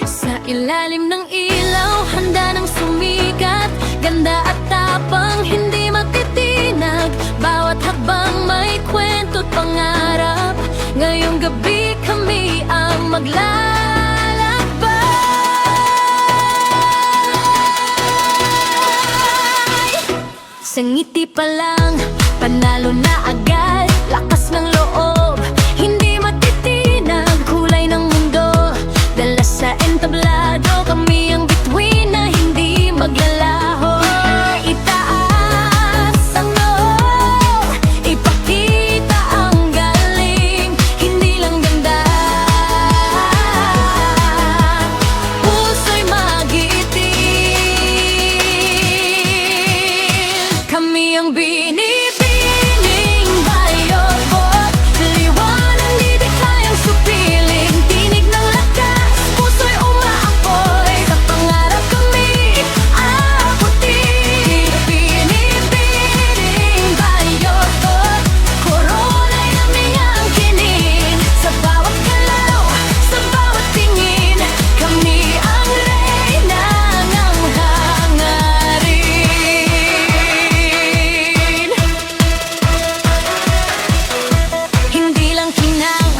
Sa ilalim ng ilaw, handa nang sumikat. Ganda at tapang, hindi matitinag. Bawat hakbang may kwento't pangarap. Ngayong gabi kami ang maglalakbay. Sa ngiti pa lang, panalo na agad. Lakas ng loob, hindi matitinag. Kulay ng mundo, dala sa entablado. Kami ang bituin na hindi maglalaho. Itaas ang loob, ipakita ang galing. Hindi lang ganda, puso'y magiitin. Kami ang binibining bayot-bot, liwanag di kayang supiling. Tinig ng lakas, puso'y umaapoy. Sa pangarap kami aabutin. Binibining bayot-bot, korona'y aming angkinin. Sa bawat galaw, sa bawat tingin, kami ang reyna ng hangarin. Hindi lang kinang,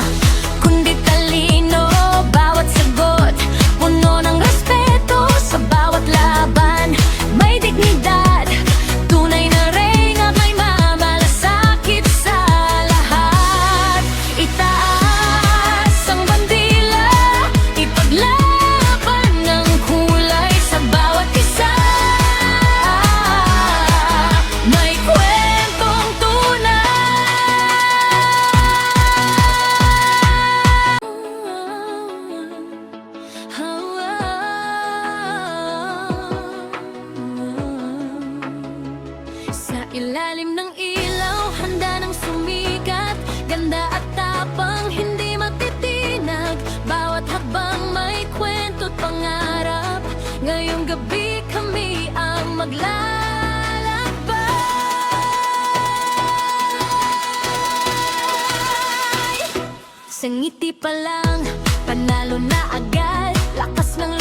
kundi talino. Bawat sagot, puno ng respeto. Sa bawat laban, may dignidad. Tunay na reyna, may mamalasakit sa lahat. Itaas ang bandila, ipaglaban ng kulay. Sa bawat isa, may kwentong tunay. Sa ilalim ng ilaw, handa nang sumikat. Ganda at tapang, hindi matitinag. Bawat hakbang may kwento't pangarap. Ngayong gabi kami ang maglalakbay. Sa ngiti pa lang, panalo na agad. Lakas ng